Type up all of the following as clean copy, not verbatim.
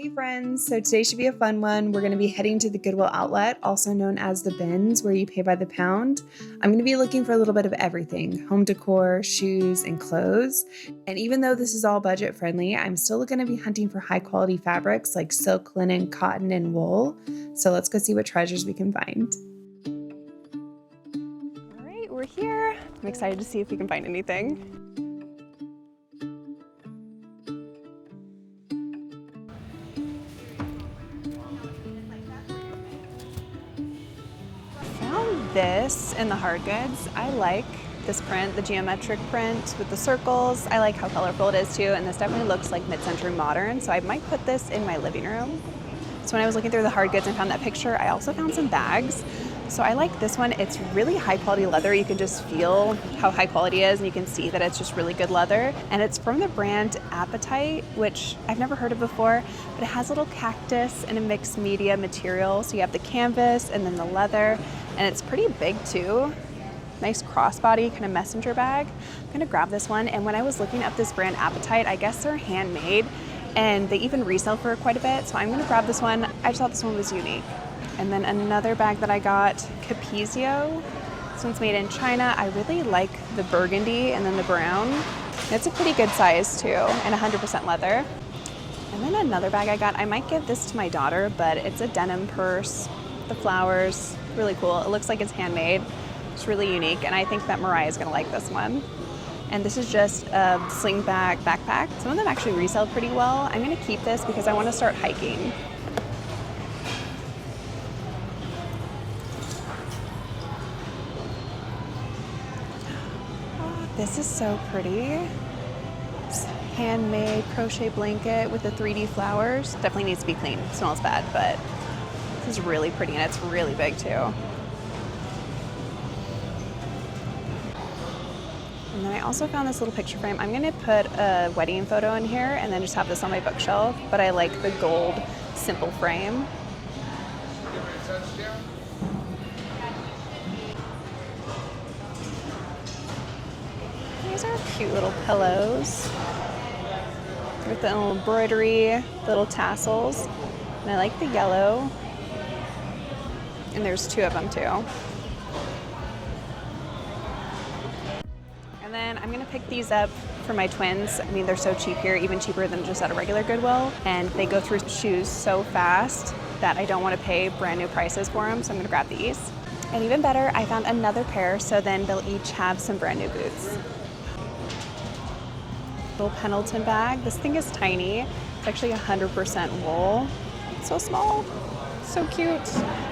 Hey friends, so today should be a fun one. We're going to be heading to the Goodwill Outlet, also known as the Bins, where you pay by the pound. I'm going to be looking for a little bit of everything, home decor, shoes, and clothes. And even though this is all budget friendly, I'm still going to be hunting for high quality fabrics like silk, linen, cotton, and wool. So let's go see what treasures we can find. All right, we're here. I'm excited to see if we can find anything. This in the hard goods. I like this print, the geometric print with the circles. I like how colorful it is too, and this definitely looks like mid-century modern, so I might put this in my living room. So when I was looking through the hard goods and found that picture, I also found some bags. So I like this one. It's really high quality leather. You can just feel how high quality it is, and you can see that it's just really good leather. And it's from the brand Appetite, which I've never heard of before, but it has a little cactus and a mixed media material. So you have the canvas and then the leather, and it's pretty big too. Nice crossbody kind of messenger bag. I'm gonna grab this one. And when I was looking up this brand Appetite, I guess they're handmade and they even resell for quite a bit. So I'm gonna grab this one. I just thought this one was unique. And then another bag that I got, Capezio. This one's made in China. I really like the burgundy and then the brown. It's a pretty good size too, and 100% leather. And then another bag I got, I might give this to my daughter, but it's a denim purse. The flowers, really cool. It looks like it's handmade. It's really unique, and I think that Mariah is gonna like this one. And this is just a slingback backpack. Some of them actually resell pretty well. I'm gonna keep this because I wanna start hiking. This is so pretty. It's handmade crochet blanket with the 3D flowers. Definitely needs to be clean. It smells bad, but this is really pretty and it's really big too. And then I also found this little picture frame. I'm gonna put a wedding photo in here and then just have this on my bookshelf, but I like the gold simple frame. These are cute little pillows with the little embroidery, little tassels. And I like the yellow. And there's two of them too. And then I'm gonna pick these up for my twins. I mean, they're so cheap here, even cheaper than just at a regular Goodwill. And they go through shoes so fast that I don't wanna pay brand new prices for them, so I'm gonna grab these. And even better, I found another pair, so then they'll each have some brand new boots. Little Pendleton bag. This thing is tiny. It's actually 100% wool. It's so small, so cute.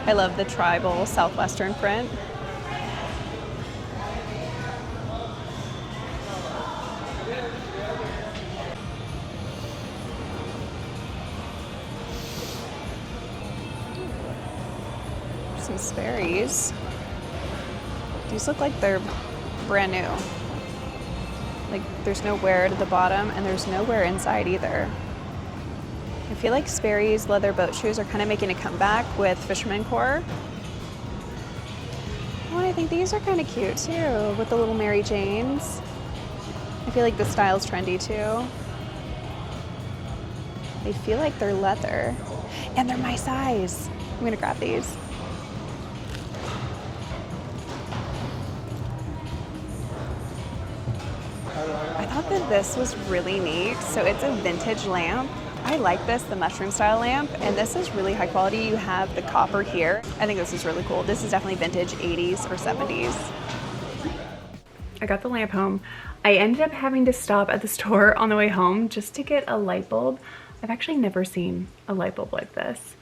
I love the tribal southwestern print. Some Sperry's. These look like they're brand new. Like there's no wear to the bottom and there's no wear inside either. I feel like Sperry's leather boat shoes are kind of making a comeback with Fisherman Core. Oh, and I think these are kind of cute too with the little Mary Janes. I feel like the style's trendy too. They feel like they're leather and they're my size. I'm gonna grab these. I thought that this was really neat. So it's a vintage lamp. I like this, the mushroom style lamp, and this is really high quality. You have the copper here. I think this is really cool. This is definitely vintage 80s or 70s. I got the lamp home. I ended up having to stop at the store on the way home just to get a light bulb. I've actually never seen a light bulb like this.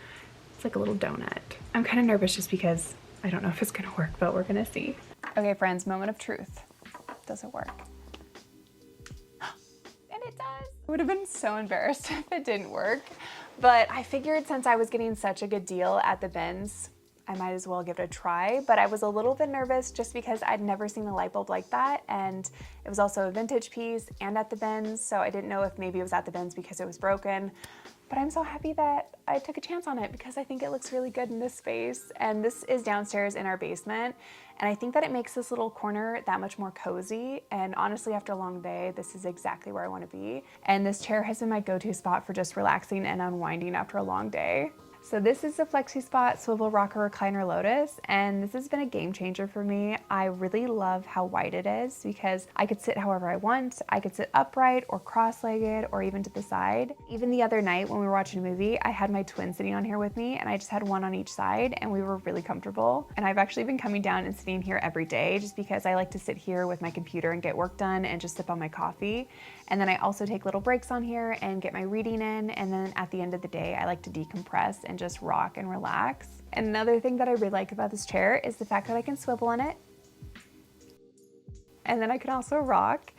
It's like a little donut. I'm kind of nervous just because I don't know if it's gonna work, but we're gonna see. Okay friends, moment of truth. Does it work? It does. I would have been so embarrassed if it didn't work, but I figured since I was getting such a good deal at the bins, I might as well give it a try. But I was a little bit nervous just because I'd never seen a light bulb like that, and it was also a vintage piece and at the bins, so I didn't know if maybe it was at the bins because it was broken. but I'm so happy that I took a chance on it because I think it looks really good in this space. And this is downstairs in our basement. And I think that it makes this little corner that much more cozy. And honestly, after a long day, this is exactly where I want to be. And this chair has been my go-to spot for just relaxing and unwinding after a long day. So this is the FlexiSpot Swivel Rocker Recliner Lotus, and this has been a game changer for me. I really love how wide it is because I could sit however I want. I could sit upright or cross-legged or even to the side. Even the other night when we were watching a movie, I had my twin sitting on here with me and I just had one on each side and we were really comfortable. And I've actually been coming down and sitting here every day just because I like to sit here with my computer and get work done and just sip on my coffee. And then I also take little breaks on here and get my reading in. And then at the end of the day, I like to decompress and just rock and relax. And another thing that I really like about this chair is the fact that I can swivel in it. And then I can also rock.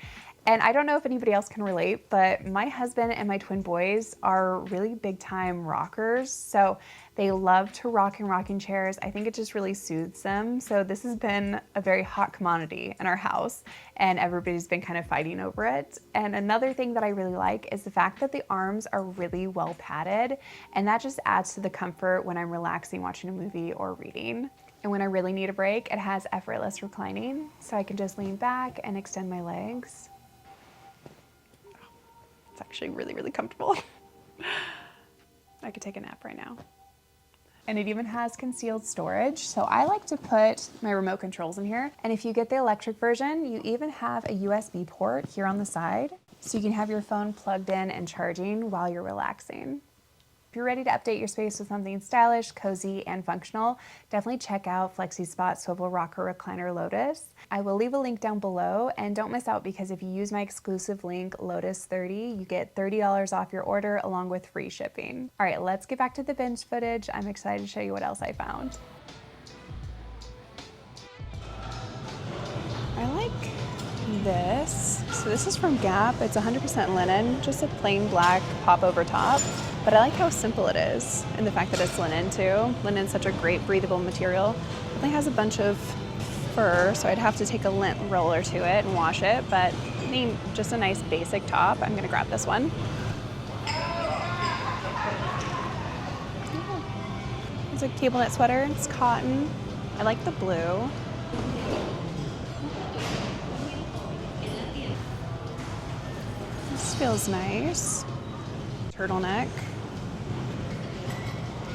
And I don't know if anybody else can relate, but my husband and my twin boys are really big time rockers. So they love to rock in rocking chairs. I think it just really soothes them. So this has been a very hot commodity in our house and everybody's been kind of fighting over it. And another thing that I really like is the fact that the arms are really well padded, and that just adds to the comfort when I'm relaxing watching a movie or reading. And when I really need a break, it has effortless reclining, so I can just lean back and extend my legs. It's actually really, really comfortable. I could take a nap right now. And it even has concealed storage. So I like to put my remote controls in here. And if you get the electric version, you even have a USB port here on the side. So you can have your phone plugged in and charging while you're relaxing. If you're ready to update your space with something stylish, cozy, and functional, definitely check out FlexiSpot Swivel Rocker Recliner Lotus. I will leave a link down below, and don't miss out because if you use my exclusive link, Lotus30, you get $30 off your order along with free shipping. All right, let's get back to the binge footage. I'm excited to show you what else I found. I like this. So this is from Gap. It's 100% linen, just a plain black pop over top. But I like how simple it is and the fact that it's linen too. Linen's such a great breathable material. It only has a bunch of fur, so I'd have to take a lint roller to it and wash it, but I mean, just a nice basic top. I'm gonna grab this one. It's a cable knit sweater, it's cotton. I like the blue. This feels nice. Turtleneck.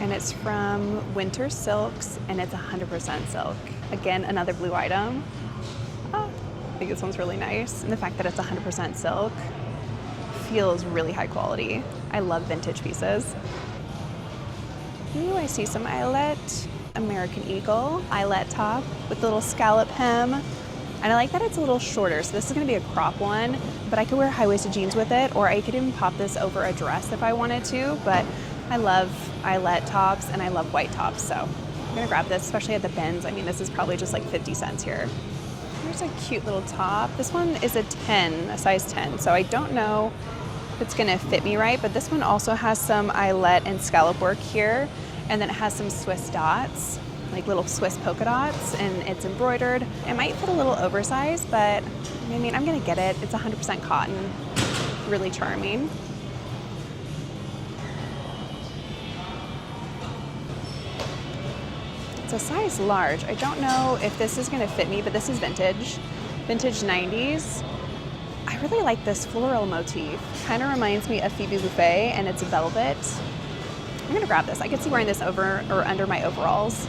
And it's from Winter Silks, and it's 100% silk. Again, another blue item. Oh, I think this one's really nice. And the fact that it's 100% silk feels really high quality. I love vintage pieces. Ooh, I see some eyelet. American Eagle eyelet top with a little scallop hem. And I like that it's a little shorter, so this is gonna be a crop one, but I could wear high-waisted jeans with it, or I could even pop this over a dress if I wanted to, but I love eyelet tops and I love white tops, so I'm gonna grab this, especially at the bins. I mean, this is probably just like 50 cents here. Here's a cute little top. This one is a 10, a size 10, so I don't know if it's gonna fit me right, but this one also has some eyelet and scallop work here, and then it has some Swiss dots, like little Swiss polka dots, and it's embroidered. It might fit a little oversized, but I mean, I'm gonna get it. It's 100% cotton, really charming. It's a size large. I don't know if this is gonna fit me, but this is vintage 90s. I really like this floral motif. Kind of reminds me of Phoebe Buffet, and it's velvet. I'm gonna grab this. I could see wearing this over or under my overalls.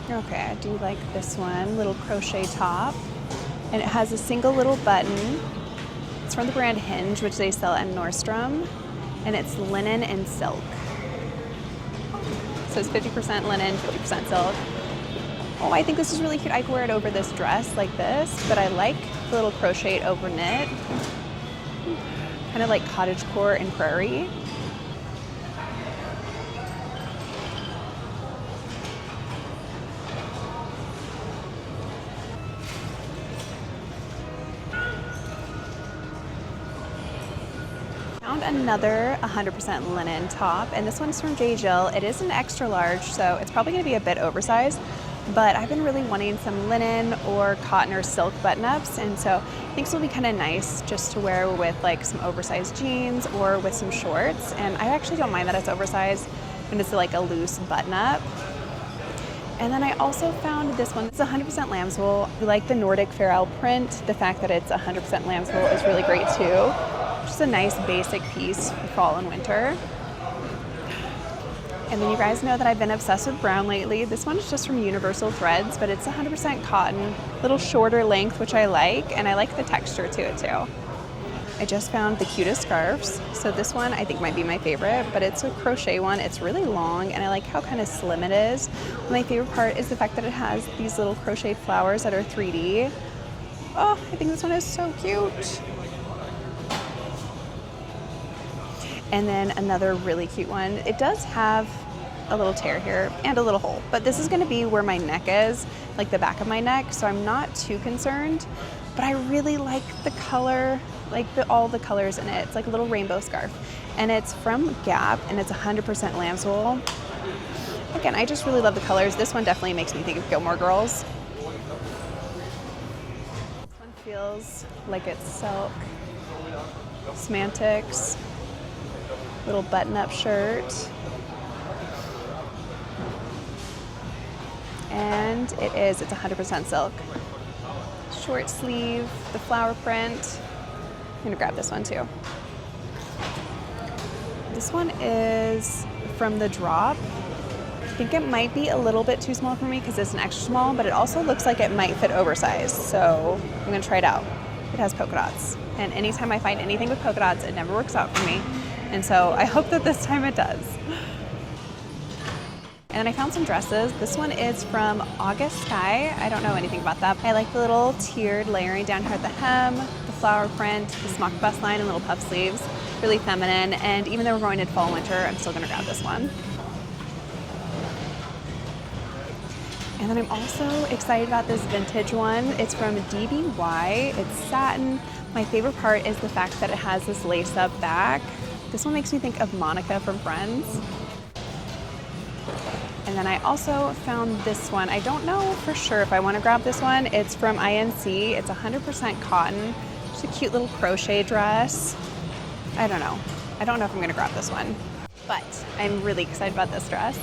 Okay, I do like this one, little crochet top, and it has a single little button. It's from the brand Hinge, which they sell at Nordstrom, and it's linen and silk. So it's 50% linen, 50% silk. Oh, I think this is really cute. I could wear it over this dress like this, but I like the little crocheted over knit, kind of like cottagecore and prairie. Found another 100% linen top, and this one's from J. Jill. It is an extra large, so it's probably gonna be a bit oversized, but I've been really wanting some linen or cotton or silk button-ups, and so I think this will be kind of nice just to wear with like some oversized jeans or with some shorts. And I actually don't mind that it's oversized when it's like a loose button-up. And then I also found this one. It's 100% lamb's wool. I like the Nordic Farrell print. The fact that it's 100% lamb's wool is really great too. Just a nice basic piece for fall and winter. And then you guys know that I've been obsessed with brown lately. This one is just from Universal Threads, but it's 100% cotton, a little shorter length, which I like, and I like the texture to it too. I just found the cutest scarves. So this one I think might be my favorite, but it's a crochet one. It's really long, and I like how kind of slim it is. My favorite part is the fact that it has these little crocheted flowers that are 3D. Oh, I think this one is so cute. And then another really cute one. It does have a little tear here and a little hole, but this is gonna be where my neck is, like the back of my neck, so I'm not too concerned, but I really like the color, like all the colors in it. It's like a little rainbow scarf, and it's from Gap, and it's 100% lamb's wool. Again, I just really love the colors. This one definitely makes me think of Gilmore Girls. This one feels like it's silk, semantics. Little button-up shirt. And it's 100% silk. Short sleeve, the flower print. I'm gonna grab this one too. This one is from The Drop. I think it might be a little bit too small for me because it's an extra small, but it also looks like it might fit oversized, so I'm gonna try it out. It has polka dots, and anytime I find anything with polka dots, it never works out for me. And so I hope that this time it does. And I found some dresses. This one is from August Sky. I don't know anything about that. I like the little tiered layering down here at the hem, the flower print, the smock bust line, and little puff sleeves. Really feminine. And even though we're going into fall and winter, I'm still gonna grab this one. And then I'm also excited about this vintage one. It's from DBY. It's satin. My favorite part is the fact that it has this lace-up back. This one makes me think of Monica from Friends. And then I also found this one. I don't know for sure if I want to grab this one. It's from INC. It's 100% cotton. Just a cute little crochet dress. I don't know. I don't know if I'm going to grab this one, but I'm really excited about this dress.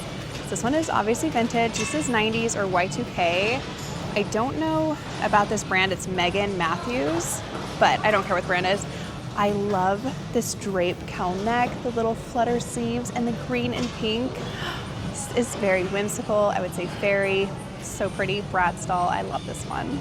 This one is obviously vintage. This is 90s or Y2K. I don't know about this brand. It's Megan Matthews, but I don't care what the brand is. I love this drape cowl neck, the little flutter sleeves, and the green and pink. This is very whimsical. I would say fairy. So pretty. Bratz doll. I love this one.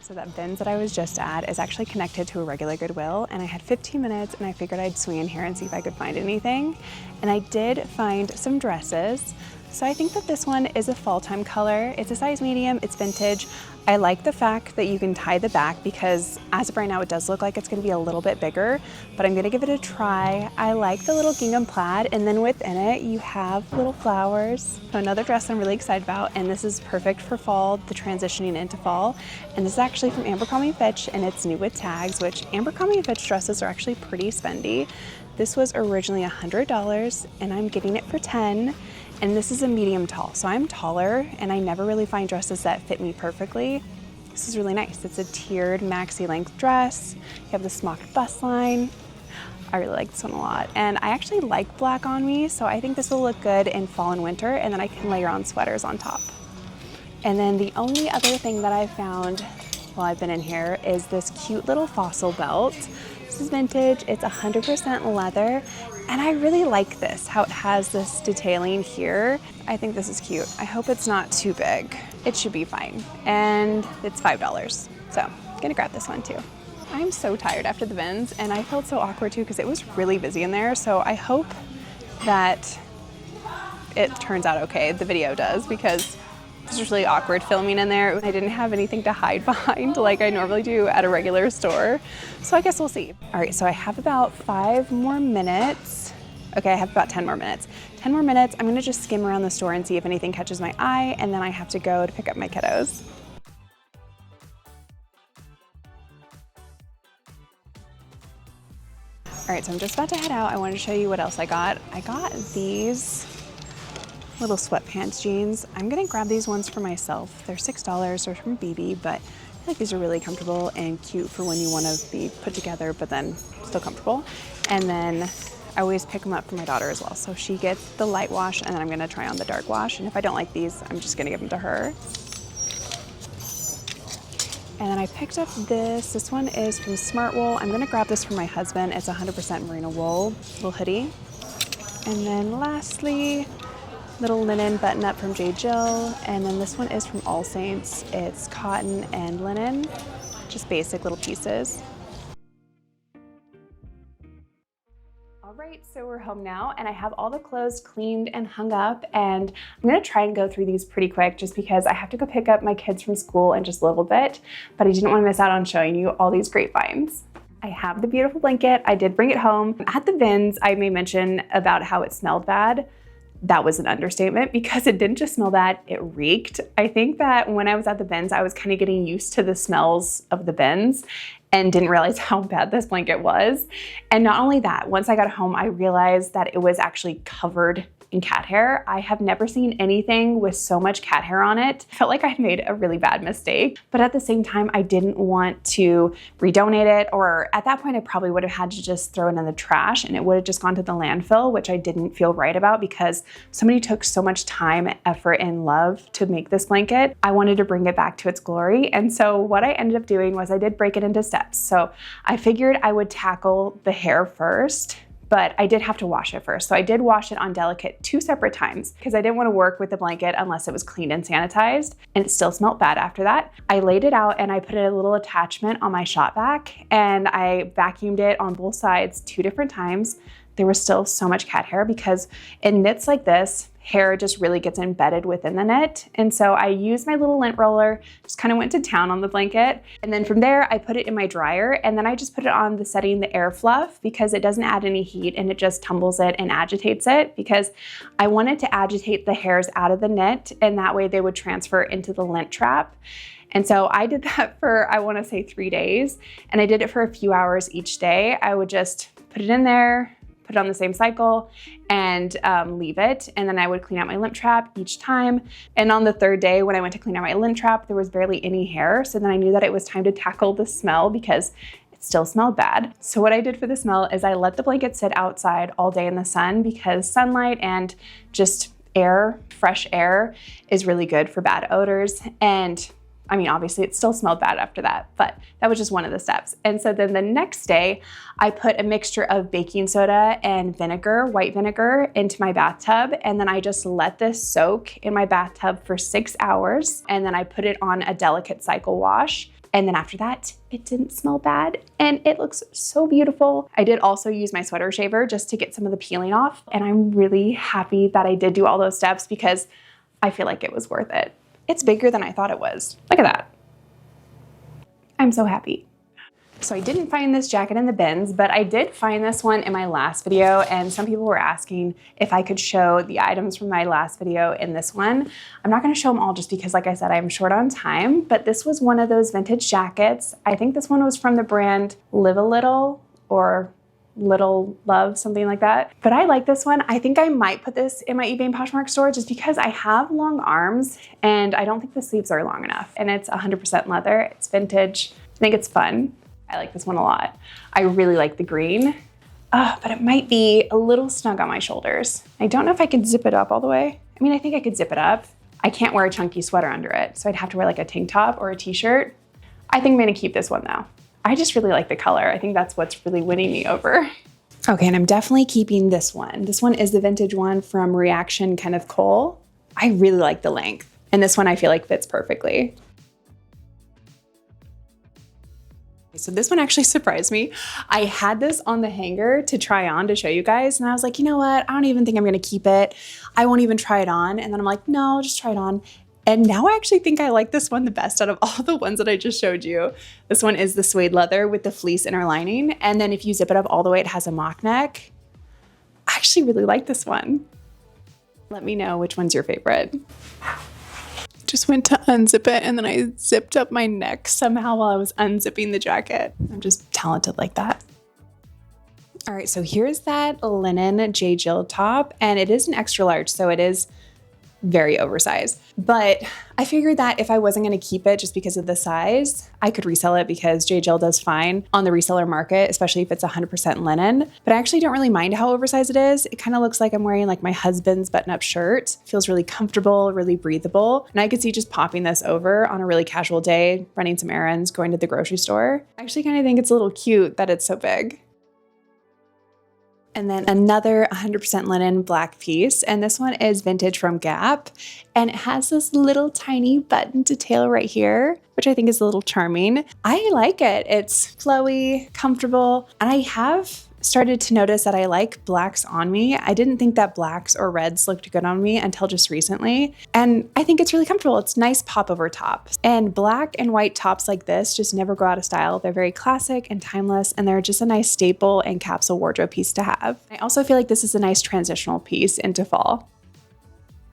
So that bins that I was just at is actually connected to a regular Goodwill, and I had 15 minutes and I figured I'd swing in here and see if I could find anything. And I did find some dresses. So I think that this one is a fall time color. It's a size medium, it's vintage. I like the fact that you can tie the back because as of right now, it does look like it's gonna be a little bit bigger, but I'm gonna give it a try. I like the little gingham plaid, and then within it, you have little flowers. So another dress I'm really excited about, and this is perfect for fall, the transitioning into fall. And this is actually from Abercrombie & Fitch, and it's new with tags, which Abercrombie & Fitch dresses are actually pretty spendy. This was originally $100, and I'm getting it for $10. And this is a medium tall, so I'm taller and I never really find dresses that fit me perfectly. This is really nice. It's a tiered maxi length dress. You have the smocked bust line. I really like this one a lot. And I actually like black on me, so I think this will look good in fall and winter, and then I can layer on sweaters on top. And then the only other thing that I found while I've been in here is this cute little fossil belt. This is vintage, it's 100% leather, and I really like this, how it has this detailing here. I think this is cute. I hope it's not too big. It should be fine. And it's $5, so I'm gonna grab this one too. I'm so tired after the bins, and I felt so awkward too because it was really busy in there, so I hope that it turns out okay, the video does, because this was really awkward filming in there. I didn't have anything to hide behind like I normally do at a regular store. So I guess we'll see. All right, so I have about 5 more minutes. Okay, I have about 10 more minutes. 10 more minutes, I'm gonna just skim around the store and see if anything catches my eye, and then I have to go to pick up my kiddos. All All right, so I'm just about to head out. I wanted to show you what else I got. I got these little sweatpants jeans. I'm gonna grab these ones for myself. They're $6, they're from BB, but I feel like these are really comfortable and cute for when you wanna be put together, but then still comfortable. And then I always pick them up for my daughter as well. So she gets the light wash and then I'm gonna try on the dark wash. And if I don't like these, I'm just gonna give them to her. And then I picked up this. This one is from Smart Wool. I'm gonna grab this for my husband. It's 100% merino wool, little hoodie. And then lastly, little linen button up from J. Jill. And then this one is from All Saints. It's cotton and linen, just basic little pieces. All right, so we're home now and I have all the clothes cleaned and hung up, and I'm gonna try and go through these pretty quick just because I have to go pick up my kids from school in just a little bit, but I didn't want to miss out on showing you all these great finds. I have the beautiful blanket. I did bring it home. At the bins, I may mention about how it smelled bad. That was an understatement because it didn't just smell bad, it reeked. I think that when I was at the bins, I was kind of getting used to the smells of the bins and didn't realize how bad this blanket was. And not only that, once I got home, I realized that it was actually covered in cat hair. I have never seen anything with so much cat hair on it. I felt like I had made a really bad mistake, but at the same time, I didn't want to redonate it, or at that point, I probably would have had to just throw it in the trash and it would have just gone to the landfill, which I didn't feel right about because somebody took so much time, effort, and love to make this blanket. I wanted to bring it back to its glory. And so what I ended up doing was I did break it into steps. So I figured I would tackle the hair first, but I did have to wash it first. So I did wash it on delicate 2 separate times because I didn't want to work with the blanket unless it was cleaned and sanitized, and it still smelled bad after that. I laid it out and I put a little attachment on my shop vac and I vacuumed it on both sides 2 different times. There was still so much cat hair because in knits like this, hair just really gets embedded within the knit. And so I used my little lint roller, just kind of went to town on the blanket. And then from there, I put it in my dryer and then I just put it on the setting, the air fluff, because it doesn't add any heat and it just tumbles it and agitates it, because I wanted to agitate the hairs out of the knit and that way they would transfer into the lint trap. And so I did that for, I want to say 3 days, and I did it for a few hours each day. I would just put it in there, put it on the same cycle, and leave it. And then I would clean out my lint trap each time. And on the 3rd day, when I went to clean out my lint trap, there was barely any hair. So then I knew that it was time to tackle the smell because it still smelled bad. So what I did for the smell is I let the blanket sit outside all day in the sun because sunlight and just air, fresh air, is really good for bad odors. And I mean, obviously it still smelled bad after that, but that was just one of the steps. And so then the next day, I put a mixture of baking soda and vinegar, white vinegar, into my bathtub. And then I just let this soak in my bathtub for 6 hours. And then I put it on a delicate cycle wash. And then after that, it didn't smell bad and it looks so beautiful. I did also use my sweater shaver just to get some of the peeling off. And I'm really happy that I did do all those steps because I feel like it was worth it. It's bigger than I thought it was. Look at that. I'm so happy. So I didn't find this jacket in the bins, but I did find this one in my last video, and some people were asking if I could show the items from my last video in this one. I'm not gonna show them all just because, like I said, I'm short on time, but this was one of those vintage jackets. I think this one was from the brand Live a Little or Little Love, something like that. But I like this one. I think I might put this in my eBay and Poshmark store just because I have long arms and I don't think the sleeves are long enough. And it's 100% leather. It's vintage. I think it's fun. I like this one a lot. I really like the green, but it might be a little snug on my shoulders. I don't know if I could zip it up all the way. I mean, I think I could zip it up. I can't wear a chunky sweater under it, so I'd have to wear like a tank top or a t-shirt. I think I'm gonna keep this one though. I just really like the color. I think that's what's really winning me over. Okay, and I'm definitely keeping this one. This one is the vintage one from Reaction Kenneth Cole. I really like the length, and this one I feel like fits perfectly. So this one actually surprised me. I had this on the hanger to try on to show you guys, and I was like, you know what? I don't even think I'm gonna keep it. I won't even try it on. And then I'm like, no, just try it on. And now I actually think I like this one the best out of all the ones that I just showed you. This one is the suede leather with the fleece inner lining. And then if you zip it up all the way, it has a mock neck. I actually really like this one. Let me know which one's your favorite. Just went to unzip it and then I zipped up my neck somehow while I was unzipping the jacket. I'm just talented like that. All right, so here's that linen J. Jill top, and it is an extra large, so it is very oversized. But I figured that if I wasn't going to keep it just because of the size, I could resell it because J. Jill does fine on the reseller market, especially if it's 100% linen. But I actually don't really mind how oversized it is. It kind of looks like I'm wearing like my husband's button-up shirt. It feels really comfortable, really breathable. And I could see just popping this over on a really casual day, running some errands, going to the grocery store. I actually kind of think it's a little cute that it's so big. And then another 100% linen black piece. And this one is vintage from Gap. And it has this little tiny button detail right here, which I think is a little charming. I like it. It's flowy, comfortable. And I have started to notice that I like blacks on me. I didn't think that blacks or reds looked good on me until just recently. And I think it's really comfortable. It's nice pop over top. And black and white tops like this just never go out of style. They're very classic and timeless, and they're just a nice staple and capsule wardrobe piece to have. I also feel like this is a nice transitional piece into fall.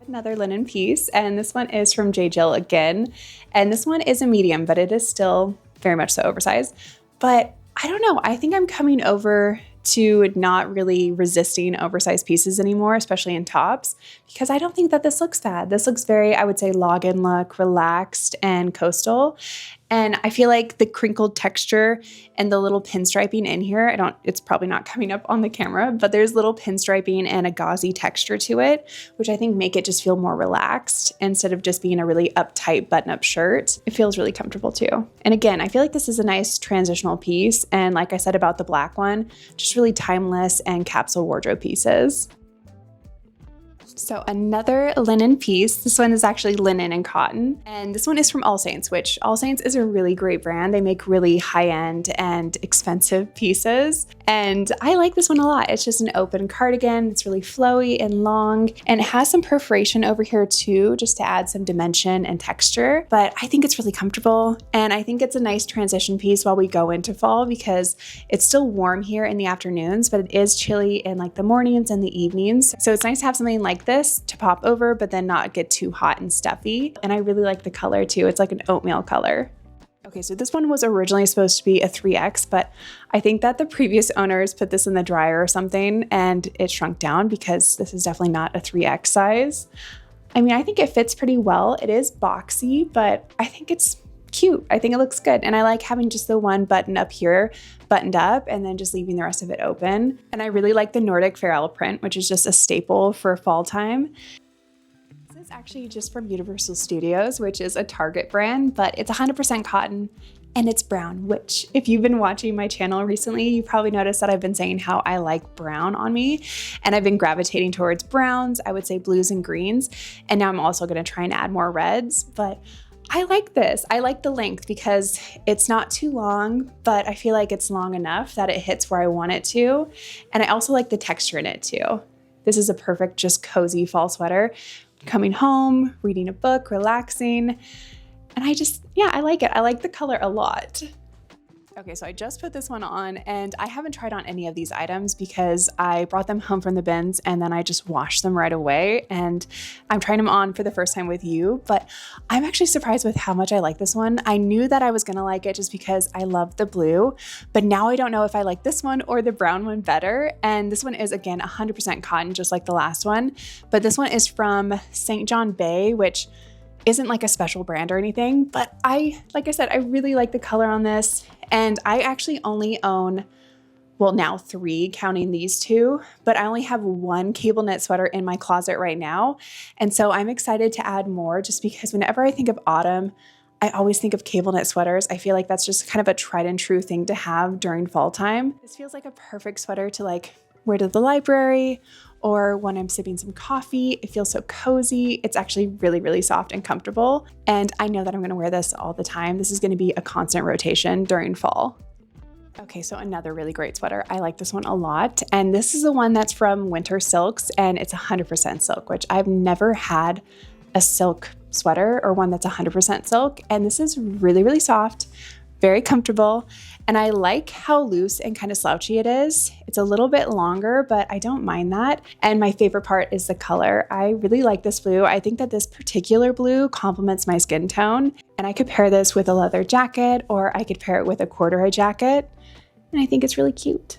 Another linen piece, and this one is from J. Jill again. And this one is a medium, but it is still very much so oversized. But I don't know, I think I'm coming over to not really resisting oversized pieces anymore, especially in tops, because I don't think that this looks bad. This looks very, I would say, login look, relaxed and coastal. And I feel like the crinkled texture and the little pinstriping in here, it's probably not coming up on the camera, but there's little pinstriping and a gauzy texture to it, which I think make it just feel more relaxed instead of just being a really uptight button-up shirt. It feels really comfortable too. And again, I feel like this is a nice transitional piece. And like I said about the black one, just really timeless and capsule wardrobe pieces. So another linen piece. This one is actually linen and cotton. And this one is from All Saints, which All Saints is a really great brand. They make really high-end and expensive pieces. And I like this one a lot. It's just an open cardigan. It's really flowy and long. And it has some perforation over here too, just to add some dimension and texture. But I think it's really comfortable. And I think it's a nice transition piece while we go into fall because it's still warm here in the afternoons, but it is chilly in like the mornings and the evenings. So it's nice to have something like this to pop over, but then not get too hot and stuffy. And I really like the color too. It's like an oatmeal color. Okay, so this one was originally supposed to be a 3X, but I think that the previous owners put this in the dryer or something and it shrunk down because this is definitely not a 3X size. I mean, I think it fits pretty well. It is boxy, but I think it's cute. I think it looks good. And I like having just the one button up here buttoned up and then just leaving the rest of it open. And I really like the Nordic Floral print, which is just a staple for fall time. This is actually just from Universal Studios, which is a Target brand, but it's 100% cotton and it's brown, which if you've been watching my channel recently, you probably noticed that I've been saying how I like brown on me. And I've been gravitating towards browns, I would say blues and greens. And now I'm also going to try and add more reds, but I like this. I like the length because it's not too long, but I feel like it's long enough that it hits where I want it to. And I also like the texture in it too. This is a perfect, just cozy fall sweater. Coming home, reading a book, relaxing. And I like it. I like the color a lot. Okay, so I just put this one on and I haven't tried on any of these items because I brought them home from the bins and then I just washed them right away. And I'm trying them on for the first time with you, but I'm actually surprised with how much I like this one. I knew that I was gonna like it just because I love the blue, but now I don't know if I like this one or the brown one better. And this one is again 100% cotton, just like the last one. But this one is from St. John Bay, which isn't like a special brand or anything, but like I said, I really like the color on this. And I actually only own, well, now 3, counting these 2, but I only have 1 cable knit sweater in my closet right now. And so I'm excited to add more just because whenever I think of autumn, I always think of cable knit sweaters. I feel like that's just kind of a tried and true thing to have during fall time. This feels like a perfect sweater to like wear to the library or when I'm sipping some coffee. It feels so cozy. It's actually really, really soft and comfortable. And I know that I'm gonna wear this all the time. This is gonna be a constant rotation during fall. Okay, so another really great sweater. I like this one a lot. And this is the one that's from Winter Silks and it's 100% silk, which I've never had a silk sweater or one that's 100% silk. And this is really, really soft, very comfortable. And I like how loose and kind of slouchy it is. It's a little bit longer, but I don't mind that. And my favorite part is the color. I really like this blue. I think that this particular blue complements my skin tone. And I could pair this with a leather jacket or I could pair it with a corduroy jacket. And I think it's really cute.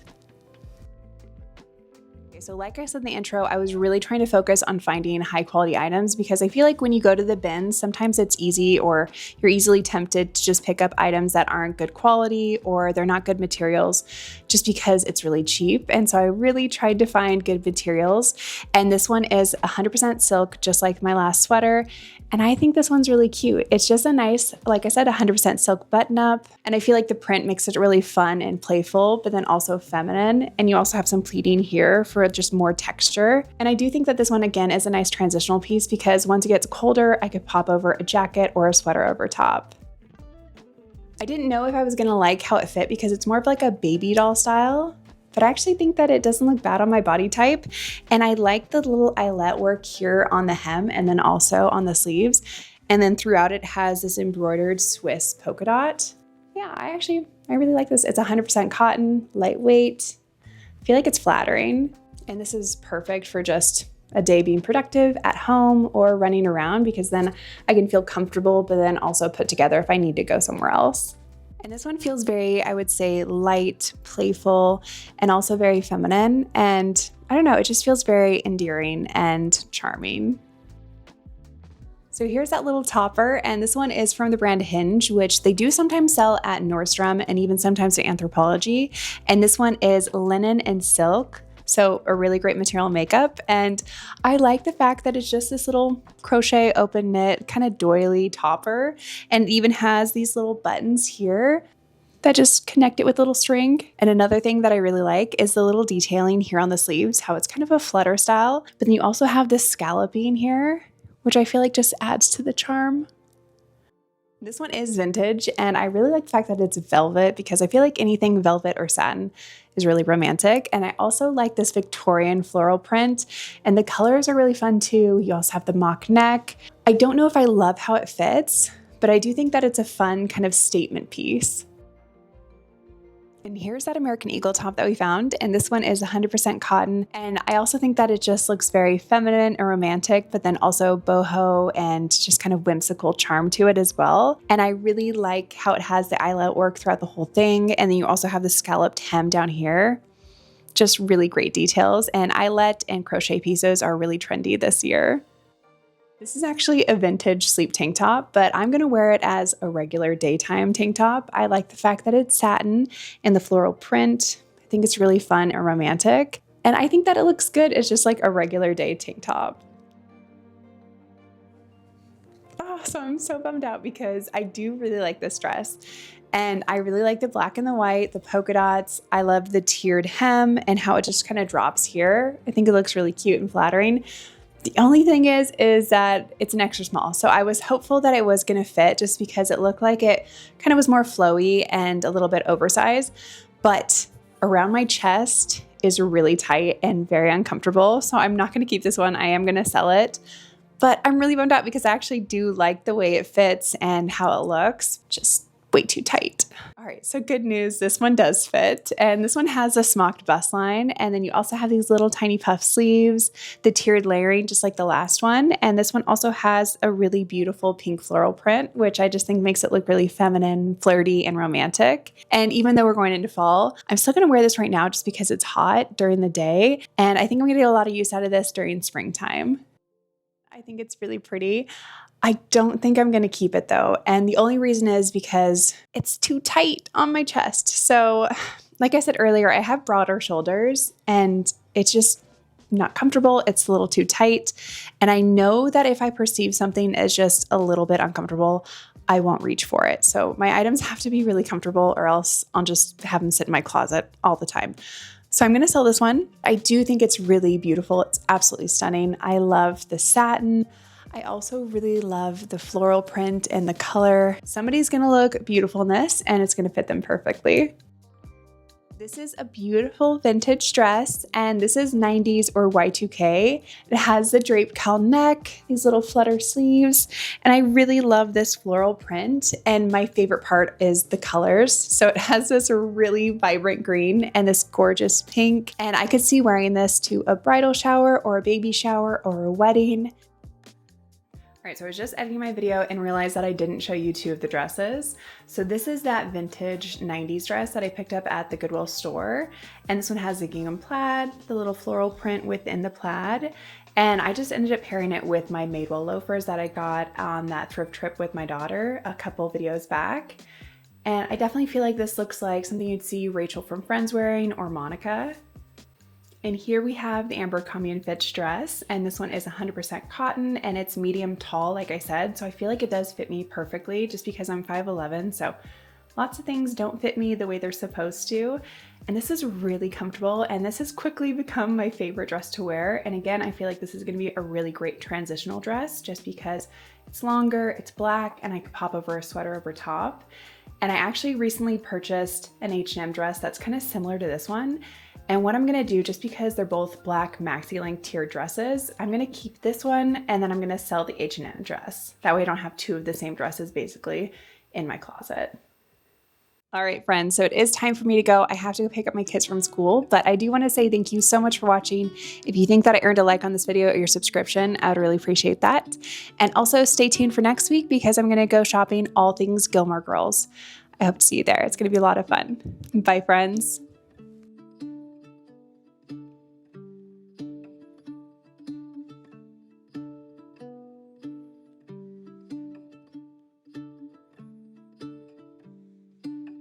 So like I said in the intro, I was really trying to focus on finding high quality items because I feel like when you go to the bins, sometimes it's easy or you're easily tempted to just pick up items that aren't good quality or they're not good materials just because it's really cheap. And so I really tried to find good materials. And this one is 100% silk, just like my last sweater. And I think this one's really cute. It's just a nice, like I said, 100% silk button up. And I feel like the print makes it really fun and playful, but then also feminine. And you also have some pleating here for just more texture. And I do think that this one, again, is a nice transitional piece because once it gets colder, I could pop over a jacket or a sweater over top. I didn't know if I was gonna like how it fit because it's more of like a baby doll style. But I actually think that it doesn't look bad on my body type. And I like the little eyelet work here on the hem and then also on the sleeves. And then throughout it has this embroidered Swiss polka dot. Yeah, I really like this. It's 100% cotton, lightweight. I feel like it's flattering. And this is perfect for just a day being productive at home or running around because then I can feel comfortable, but then also put together if I need to go somewhere else. And this one feels very, I would say, light, playful, and also very feminine. And I don't know, it just feels very endearing and charming. So here's that little topper, and this one is from the brand Hinge, which they do sometimes sell at Nordstrom and even sometimes at Anthropologie. And this one is linen and silk. So a really great material makeup. And I like the fact that it's just this little crochet open knit kind of doily topper and it even has these little buttons here that just connect it with little string. And another thing that I really like is the little detailing here on the sleeves, how it's kind of a flutter style, but then you also have this scalloping here, which I feel like just adds to the charm. This one is vintage, and I really like the fact that it's velvet because I feel like anything velvet or satin is really romantic. And I also like this Victorian floral print, and the colors are really fun too. You also have the mock neck. I don't know if I love how it fits, but I do think that it's a fun kind of statement piece. And here's that American Eagle top that we found, and this one is 100% cotton. And I also think that it just looks very feminine and romantic, but then also boho and just kind of whimsical charm to it as well. And I really like how it has the eyelet work throughout the whole thing. And then you also have the scalloped hem down here. Just really great details. And eyelet and crochet pieces are really trendy this year. This is actually a vintage sleep tank top, but I'm going to wear it as a regular daytime tank top. I like the fact that it's satin and the floral print. I think it's really fun and romantic. And I think that it looks good as just like a regular day tank top. Oh, so I'm so bummed out because I do really like this dress. And I really like the black and the white, the polka dots. I love the tiered hem and how it just kind of drops here. I think it looks really cute and flattering. The only thing is that it's an extra small. So I was hopeful that it was gonna fit just because it looked like it kind of was more flowy and a little bit oversized, but around my chest is really tight and very uncomfortable. So I'm not gonna keep this one. I am gonna sell it, but I'm really bummed out because I actually do like the way it fits and how it looks. Just way too tight. All right, so good news, this one does fit. And this one has a smocked bust line. And then you also have these little tiny puff sleeves, the tiered layering, just like the last one. And this one also has a really beautiful pink floral print, which I just think makes it look really feminine, flirty, and romantic. And even though we're going into fall, I'm still gonna wear this right now just because it's hot during the day. And I think I'm gonna get a lot of use out of this during springtime. I think it's really pretty. I don't think I'm going to keep it though. And the only reason is because it's too tight on my chest. So like I said earlier, I have broader shoulders and it's just not comfortable. It's a little too tight. And I know that if I perceive something as just a little bit uncomfortable, I won't reach for it. So my items have to be really comfortable or else I'll just have them sit in my closet all the time. So I'm going to sell this one. I do think it's really beautiful. It's absolutely stunning. I love the satin. I also really love the floral print and the color. Somebody's gonna look beautiful in this and it's gonna fit them perfectly. This is a beautiful vintage dress and this is 90s or Y2K. It has the draped cowl neck, these little flutter sleeves, and I really love this floral print. And my favorite part is the colors. So it has this really vibrant green and this gorgeous pink. And I could see wearing this to a bridal shower or a baby shower or a wedding. All right, so I was just editing my video and realized that I didn't show you two of the dresses. So this is that vintage 90s dress that I picked up at the Goodwill store. And this one has the gingham plaid, the little floral print within the plaid. And I just ended up pairing it with my Madewell loafers that I got on that thrift trip with my daughter a couple videos back. And I definitely feel like this looks like something you'd see Rachel from Friends wearing or Monica. And here we have the Amber Commune Fitch dress, and this one is 100% cotton and it's medium tall, like I said, so I feel like it does fit me perfectly just because I'm 5'11", so lots of things don't fit me the way they're supposed to. And this is really comfortable, and this has quickly become my favorite dress to wear. And again, I feel like this is gonna be a really great transitional dress just because it's longer, it's black, and I could pop over a sweater over top. And I actually recently purchased an H&M dress that's kind of similar to this one. And what I'm gonna do, just because they're both black maxi length tiered dresses, I'm gonna keep this one and then I'm gonna sell the H&M dress. That way I don't have two of the same dresses basically in my closet. All right, friends, so it is time for me to go. I have to go pick up my kids from school, but I do want to say thank you so much for watching. If you think that I earned a like on this video or your subscription, I would really appreciate that. And also stay tuned for next week because I'm gonna go shopping all things Gilmore Girls. I hope to see you there. It's gonna be a lot of fun. Bye, friends.